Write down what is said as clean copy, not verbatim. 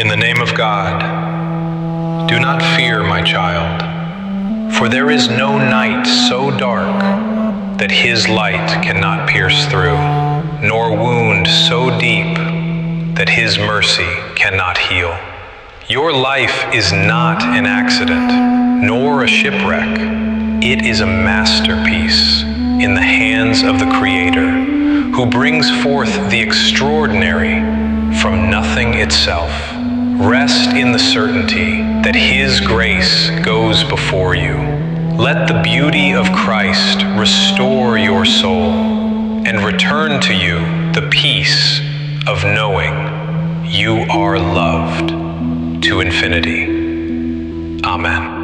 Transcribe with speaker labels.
Speaker 1: In the name of God, do not fear, my child, for there is no night so dark that his light cannot pierce through, nor wound so deep that his mercy cannot heal. Your life is not an accident, nor a shipwreck. It is a masterpiece in the hands of the Creator, who brings forth the extraordinary from nothing itself. Rest in the certainty that His grace goes before you. Let the beauty of Christ restore your soul and return to you the peace of knowing you are loved to infinity. Amen.